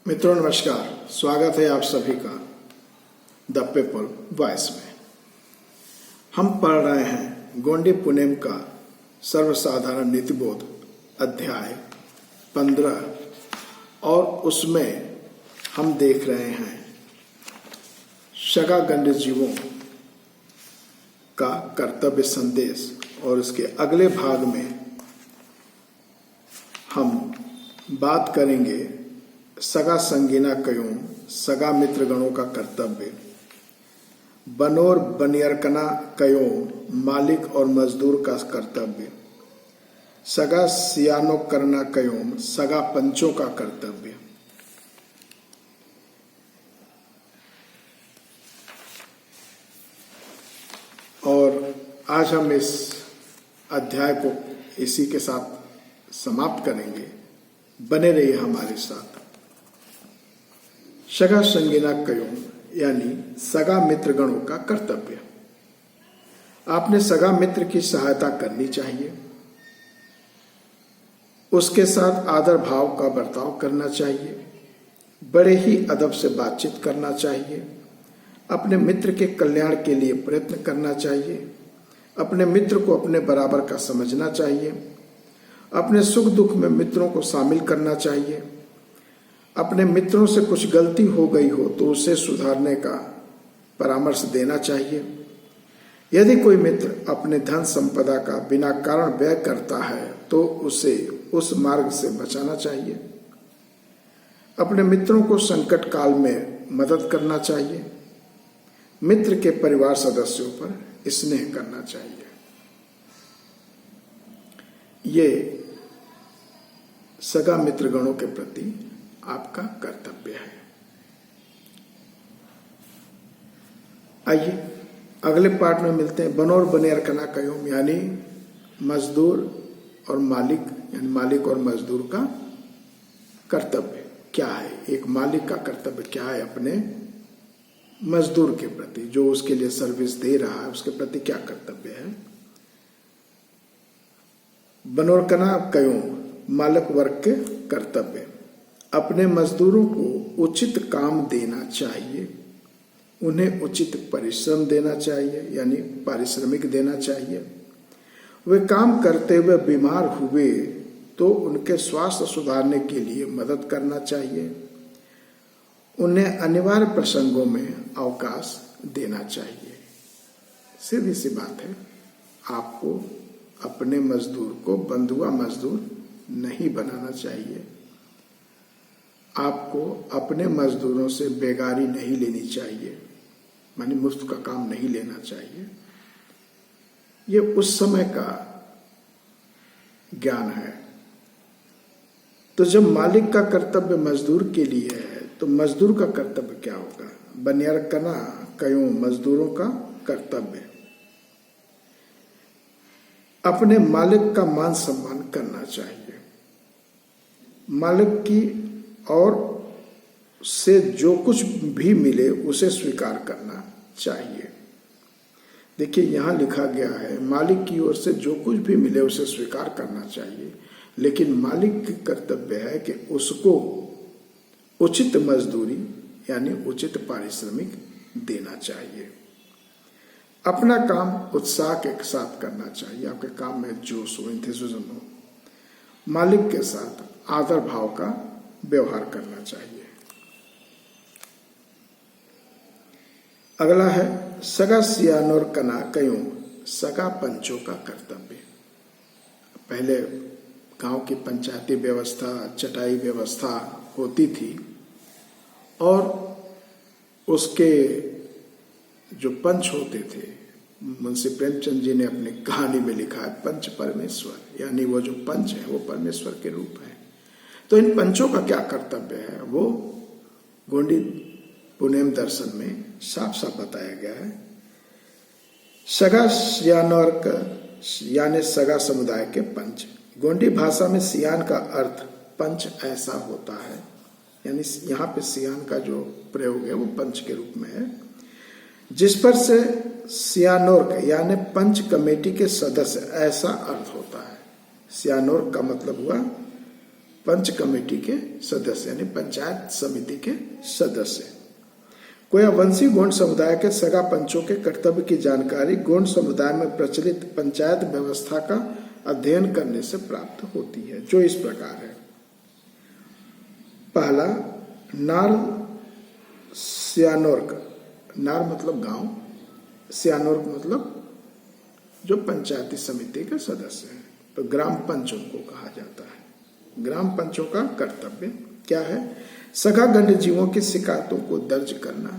मित्रों नमस्कार, स्वागत है आप सभी का द पीपल वॉइस में। हम पढ़ रहे हैं गोंडी पुनेम का सर्वसाधारण नीतिबोध अध्याय 15 और उसमें हम देख रहे हैं शगागंड जीवों का कर्तव्य संदेश और इसके अगले भाग में हम बात करेंगे सगा संगीना कयों सगा मित्रगणों का कर्तव्य, बनोर बनियरकना कयों मालिक और मजदूर का कर्तव्य, सगा सियानो करना कयों सगा पंचों का कर्तव्य। और आज हम इस अध्याय को इसी के साथ समाप्त करेंगे। बने रहिए हमारे साथ। सगा संगीना कयों यानी सगा मित्रगणों का कर्तव्य। आपने सगा मित्र की सहायता करनी चाहिए, उसके साथ आदर भाव का बर्ताव करना चाहिए, बड़े ही अदब से बातचीत करना चाहिए, अपने मित्र के कल्याण के लिए प्रयत्न करना चाहिए, अपने मित्र को अपने बराबर का समझना चाहिए, अपने सुख दुख में मित्रों को शामिल करना चाहिए, अपने मित्रों से कुछ गलती हो गई हो तो उसे सुधारने का परामर्श देना चाहिए। यदि कोई मित्र अपने धन संपदा का बिना कारण व्यय करता है तो उसे उस मार्ग से बचाना चाहिए। अपने मित्रों को संकट काल में मदद करना चाहिए। मित्र के परिवार सदस्यों पर स्नेह करना चाहिए। ये सगा मित्रगणों के प्रति आपका कर्तव्य है। आइए अगले पार्ट में मिलते हैं। बनोर बनियरकना कयों यानी मजदूर और मालिक यानी मालिक और मजदूर का कर्तव्य क्या है। एक मालिक का कर्तव्य क्या है अपने मजदूर के प्रति, जो उसके लिए सर्विस दे रहा है, उसके प्रति क्या कर्तव्य है। बनोरकना कयों मालिक वर्ग के कर्तव्य, अपने मजदूरों को उचित काम देना चाहिए, उन्हें उचित परिश्रम देना चाहिए यानी पारिश्रमिक देना चाहिए। वे काम करते हुए बीमार हुए तो उनके स्वास्थ्य सुधारने के लिए मदद करना चाहिए। उन्हें अनिवार्य प्रसंगों में अवकाश देना चाहिए। सीधी सी बात है, आपको अपने मजदूर को बंधुआ मजदूर नहीं बनाना चाहिए। आपको अपने मजदूरों से बेगारी नहीं लेनी चाहिए, मानी मुफ्त का काम नहीं लेना चाहिए। ये उस समय का ज्ञान है। तो जब मालिक का कर्तव्य मजदूर के लिए है तो मजदूर का कर्तव्य क्या होगा। बनियरकना कयों मजदूरों का कर्तव्य, अपने मालिक का मान सम्मान करना चाहिए। मालिक की और से जो कुछ भी मिले उसे स्वीकार करना चाहिए। देखिए यहां लिखा गया है मालिक की ओर से जो कुछ भी मिले उसे स्वीकार करना चाहिए, लेकिन मालिक की कर्तव्य है कि उसको उचित मजदूरी यानी उचित पारिश्रमिक देना चाहिए। अपना काम उत्साह के साथ करना चाहिए, आपके काम में जोश हो, इंथुसिज्म हो। मालिक के साथ आदर भाव का व्यवहार करना चाहिए। अगला है सगा सियानोर कना कयों सगा पंचों का कर्तव्य। पहले गांव की पंचायती व्यवस्था, चटाई व्यवस्था होती थी और उसके जो पंच होते थे, मुंशी प्रेमचंद जी ने अपनी कहानी में लिखा है पंच परमेश्वर, यानी वो जो पंच है वो परमेश्वर के रूप है। तो इन पंचों का क्या कर्तव्य है वो गोंडी पुनेम दर्शन में साफ साफ बताया गया है। सगा सियानोर यानी सगा समुदाय के पंच। गोंडी भाषा में सियान का अर्थ पंच ऐसा होता है, यानी यहाँ पे सियान का जो प्रयोग है वो पंच के रूप में है, जिस पर से सियानोर यानी पंच कमेटी के सदस्य ऐसा अर्थ होता है। सियानोर का मतलब हुआ पंच कमेटी के सदस्य यानी पंचायत समिति के सदस्य। कोया वंशी गोंड समुदाय के सगा पंचों के कर्तव्य की जानकारी गोंड समुदाय में प्रचलित पंचायत व्यवस्था का अध्ययन करने से प्राप्त होती है, जो इस प्रकार है। पहला, नार सियानोर्क। नार मतलब गांव, सियानोर्क मतलब जो पंचायती समिति के सदस्य हैं, तो ग्राम पंच उनको कहा जाता है। ग्राम पंचों का कर्तव्य क्या है? सगा गंड जीवों की शिकायतों को दर्ज करना,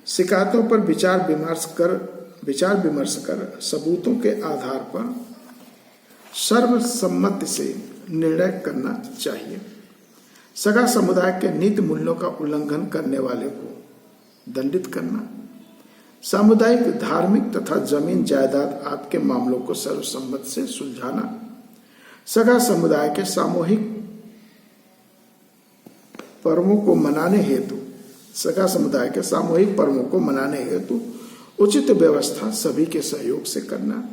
शिकायतों पर विचार विमर्श कर सबूतों के आधार पर सर्वसम्मति से निर्णय करना चाहिए। सगा समुदाय के नीति मूल्यों का उल्लंघन करने वाले को दंडित करना, सामुदायिक, धार्मिक तथा जमीन जायदाद आदि के मामलों को सर्वसम्मति से सुलझाना, सगा समुदाय के सामूहिक पर्वों को मनाने हेतु उचित व्यवस्था सभी के सहयोग से करना,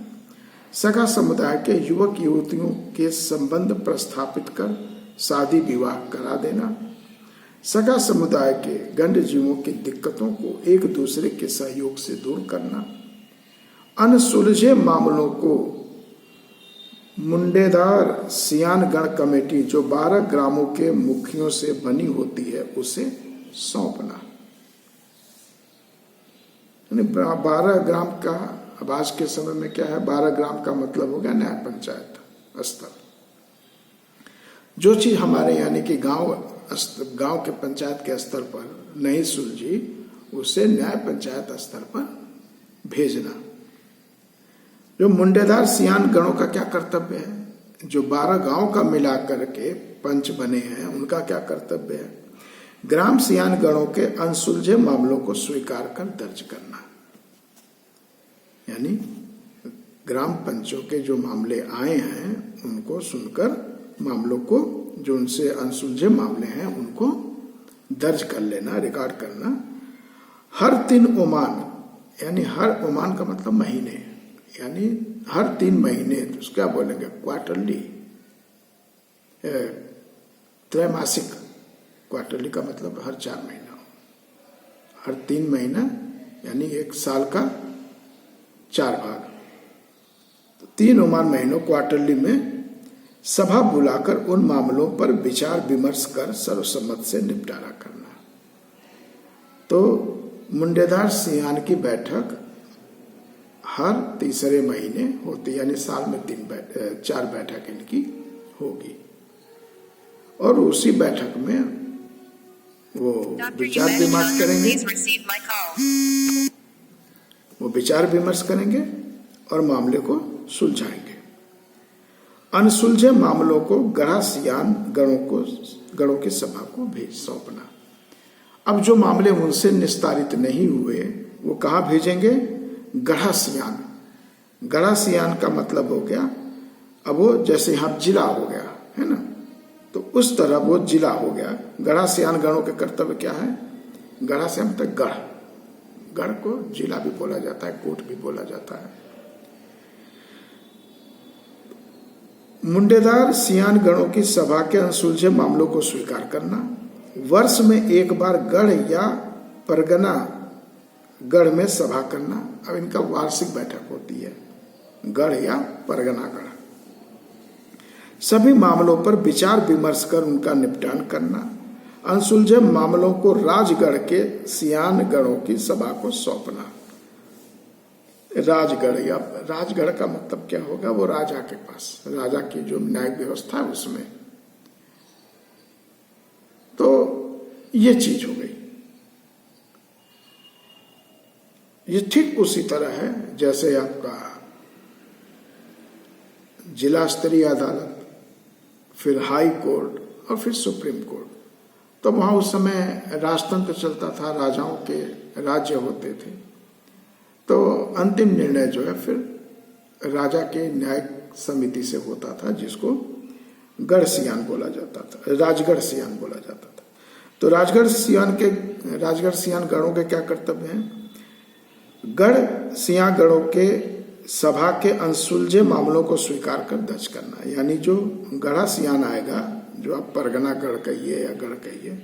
सगा समुदाय के युवक युवतियों के संबंध प्रस्थापित कर शादी विवाह करा देना, सगा समुदाय के गंड जीवों की दिक्कतों को एक दूसरे के सहयोग से दूर करना, अनसुलझे मामलों को मुंडेदार सियान गण कमेटी जो 12 ग्रामों के मुखियों से बनी होती है उसे सौंपना। 12 ग्राम का अब आज के समय में क्या है, 12 ग्राम का मतलब हो गया न्याय पंचायत स्तर। जो चीज हमारे यानी कि गांव के पंचायत के स्तर पर नहीं सुलझी उसे न्याय पंचायत स्तर पर भेजना। जो मुंडेदार सियान गणों का क्या कर्तव्य है? जो 12 गांव का मिलाकर के पंच बने हैं उनका क्या कर्तव्य है? ग्राम सियान गणों के अनसुलझे मामलों को स्वीकार कर दर्ज करना, यानी ग्राम पंचों के जो मामले आए हैं उनको सुनकर मामलों को, जो उनसे अनसुलझे मामले हैं उनको दर्ज कर लेना, रिकॉर्ड करना। हर 3 ओमान, यानी हर ओमान का मतलब महीने, यानी हर 3 महीने, तो क्या बोलेंगे, क्वार्टरली, त्रैमासिक। क्वार्टरली का मतलब हर 4 महीना, हर 3 महीना यानी 1 साल का 4 भाग, तो 3 ओमान महीनों क्वार्टरली में सभा बुलाकर उन मामलों पर विचार विमर्श कर सर्वसम्मति से निपटारा करना। तो मुंडेदार सियान की बैठक हर तीसरे महीने होती, यानी साल में 4 बैठक इनकी होगी, और उसी बैठक में वो विचार विमर्श करेंगे और मामले को सुलझाएंगे। अनसुलझे मामलों को गढ़ा सियान गणों की सभा को सौंपना। अब जो मामले उनसे निस्तारित नहीं हुए वो कहाँ भेजेंगे? गढ़ा सियान। गढ़ा सियान का मतलब हो गया, अब वो जैसे यहाँ जिला हो गया है ना, तो उस तरह वो जिला हो गया। गढ़ा सियान गणों के कर्तव्य क्या है? गढ़ा सियान तक गढ़ को जिला भी बोला जाता है, कोट भी बोला जाता है। मुंडेदार सियान गणों की सभा के अनसुलझे मामलों को स्वीकार करना, वर्ष में एक बार गढ़ या परगना गढ़ में सभा करना। अब इनका वार्षिक बैठक होती है, गढ़ या परगना गढ़। सभी मामलों पर विचार विमर्श कर उनका निपटान करना। अनसुलझे मामलों को राजगढ़ के सियान गणों की सभा को सौंपना। राजगढ़ या राजगढ़ का मतलब क्या होगा? वो राजा के पास, राजा की जो न्यायिक व्यवस्था है उसमें। तो ये चीज हो गई। ये ठीक उसी तरह है जैसे आपका जिला स्तरीय अदालत, फिर हाई कोर्ट और फिर सुप्रीम कोर्ट। तो वहां उस समय राजतंत्र चलता था, राजाओं के राज्य होते थे, तो अंतिम निर्णय जो है फिर राजा के न्यायिक समिति से होता था, जिसको गढ़ सियान बोला जाता था, राजगढ़ सियान बोला जाता था। तो राजगढ़ सियान गणों के क्या कर्तव्य हैं? गढ़ सियान गणों के सभा के अनसुलझे मामलों को स्वीकार कर दर्ज करना, यानी जो गढ़ा सियान आएगा जो आप परगना गढ़ कहिए या गढ़ कहिए,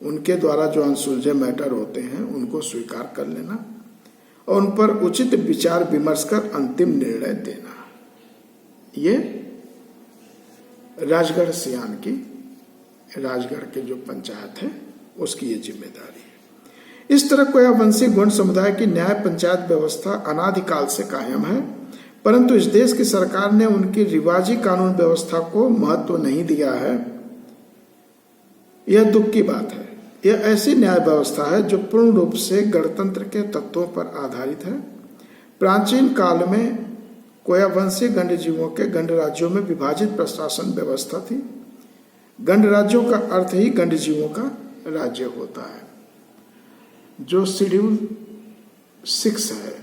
उनके द्वारा जो अनसुलझे मैटर होते हैं उनको स्वीकार कर लेना और उन पर उचित विचार विमर्श कर अंतिम निर्णय देना। ये राजगढ़ सियान की, राजगढ़ के जो पंचायत है उसकी ये जिम्मेदारी है। इस तरह कोयावंशी गोंड समुदाय की न्याय पंचायत व्यवस्था अनादिकाल से कायम है, परंतु इस देश की सरकार ने उनकी रिवाजी कानून व्यवस्था को महत्व नहीं दिया है। यह दुख की बात है। यह ऐसी न्याय व्यवस्था है जो पूर्ण रूप से गणतंत्र के तत्वों पर आधारित है। प्राचीन काल में कोयावंशी गणजीवों के गणराज्यों में विभाजित प्रशासन व्यवस्था थी। गणराज्यों का अर्थ ही गणजीवों का राज्य होता है। जो शेड्यूल 6 है,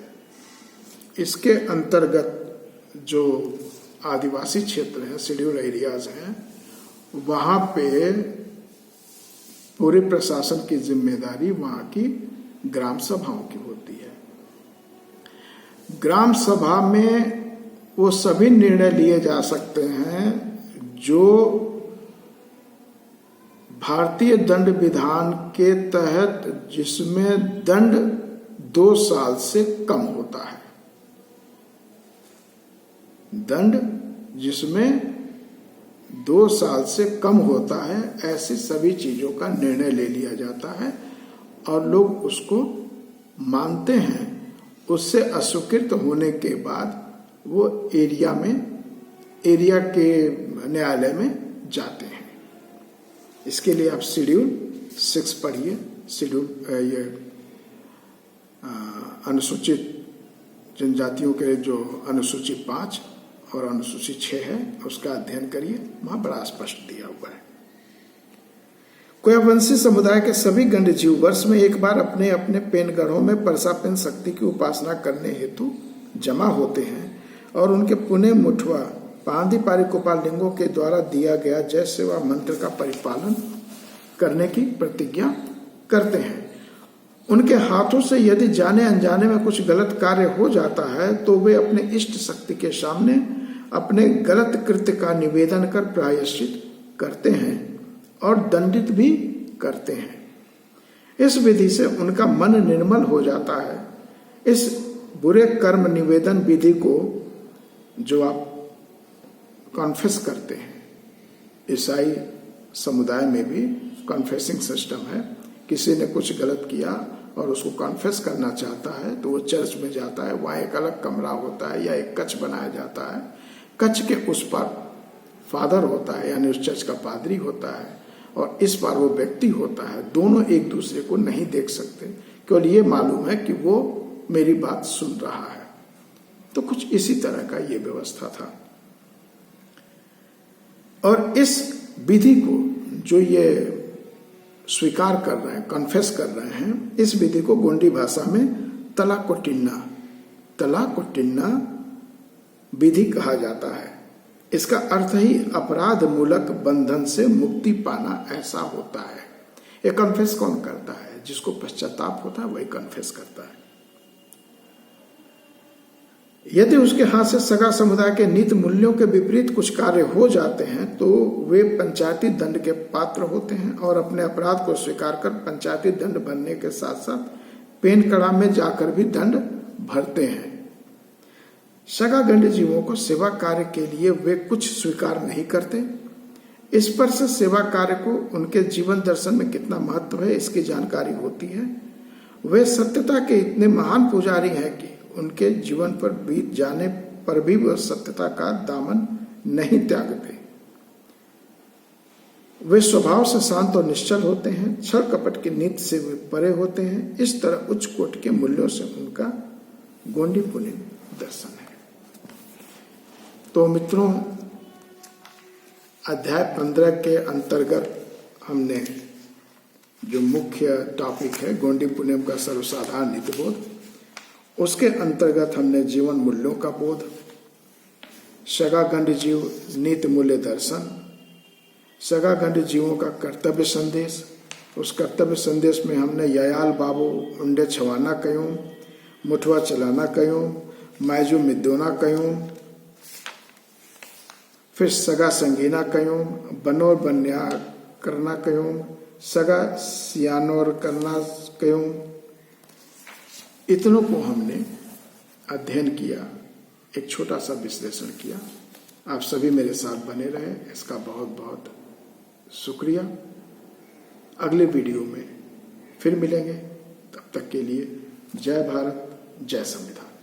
इसके अंतर्गत जो आदिवासी क्षेत्र हैं, शेड्यूल एरियाज हैं, वहां पे पूरे प्रशासन की जिम्मेदारी वहां की ग्राम सभाओं की होती है। ग्राम सभा में वो सभी निर्णय लिए जा सकते हैं जो भारतीय दंड विधान के तहत, जिसमें दंड 2 साल से कम होता है। दंड जिसमें 2 साल से कम होता है, ऐसी सभी चीजों का निर्णय ले लिया जाता है और लोग उसको मानते हैं। उससे अस्वीकृत होने के बाद वो एरिया के न्यायालय में जाते हैं। इसके लिए आप शेड्यूल 6 पढ़िए। शेड्यूल ये अनुसूचित जनजातियों के जो अनुसूची 5 और अनुसूची 6 है, उसका अध्ययन करिए, वहां बड़ा स्पष्ट दिया हुआ है। कोयावंशी समुदाय के सभी गणजीव वर्ष में एक बार अपने अपने पेनगढ़ों में परसापेन शक्ति की उपासना करने हेतु जमा होते हैं और उनके पुणे मुठवा पांदी पारी गोपाल लिंगों के द्वारा दिया गया जय सेवा मंत्र का परिपालन करने की प्रतिज्ञा करते हैं। उनके हाथों से यदि जाने अनजाने में कुछ गलत कार्य हो जाता है तो वे अपने इष्ट शक्ति के सामने अपने गलत कृत्य का निवेदन कर प्रायश्चित करते हैं और दंडित भी करते हैं। इस विधि से उनका मन निर्मल हो जाता है। इस बुरे कर्म निवेदन विधि को जो आप कॉन्फेस करते हैं, ईसाई समुदाय में भी कॉन्फेसिंग सिस्टम है। किसी ने कुछ गलत किया और उसको कॉन्फेस करना चाहता है तो वो चर्च में जाता है, वहाँ एक अलग कमरा होता है या एक कक्ष बनाया जाता है। कक्ष के उस पर फादर होता है, यानी उस चर्च का पादरी होता है, और इस पर वो व्यक्ति होता है। दोनों एक दूसरे को नहीं देख सकते, केवल ये मालूम है कि वो मेरी बात सुन रहा है। तो कुछ इसी तरह का ये व्यवस्था था। और इस विधि को जो ये स्वीकार कर रहे हैं, कन्फेस कर रहे हैं, इस विधि को गोंडी भाषा में तलाकोटिन्ना विधि कहा जाता है। इसका अर्थ ही अपराध मूलक बंधन से मुक्ति पाना ऐसा होता है। ये कन्फेस कौन करता है? जिसको पश्चाताप होता है वही कन्फेस करता है। यदि उसके हाथ से सगा समुदाय के नीति मूल्यों के विपरीत कुछ कार्य हो जाते हैं तो वे पंचायती दंड के पात्र होते हैं और अपने अपराध को स्वीकार कर पंचायती दंड भरने के साथ साथ पेन कड़ा में जाकर भी दंड भरते हैं। सगा गंड जीवों को सेवा कार्य के लिए वे कुछ स्वीकार नहीं करते। इस पर से सेवा कार्य को उनके जीवन दर्शन में कितना महत्व है इसकी जानकारी होती है। वे सत्यता के इतने महान पुजारी हैं कि उनके जीवन पर बीत जाने पर भी वह सत्यता का दामन नहीं त्यागते। वे स्वभाव से शांत और निश्चल होते हैं, छल कपट की नीति से वे परे होते हैं। इस तरह उच्च कोटि के मूल्यों से उनका गोंडी पुण्य दर्शन है। तो मित्रों, अध्याय 15 के अंतर्गत हमने जो मुख्य टॉपिक है गोंडी पुण्यम का सर्वसाधारण नीतिबोध, उसके अंतर्गत हमने जीवन मूल्यों का बोध, सगा गंड जीव नीति मूल्य दर्शन, सगा गंड जीवों का कर्तव्य संदेश, उस कर्तव्य संदेश में हमने ययाल बाबू उंडे छवाना कयूं, मुठवा चलाना कयूं, मायजू मिदोना कयूं, फिर सगा संगीना कयूं, बनोर बन्या करना कयूं, सगा सियानोर करना कयूं। इतनों को हमने अध्ययन किया, एक छोटा सा विश्लेषण किया। आप सभी मेरे साथ बने रहे, इसका बहुत बहुत शुक्रिया। अगले वीडियो में फिर मिलेंगे, तब तक के लिए जय भारत, जय संविधान।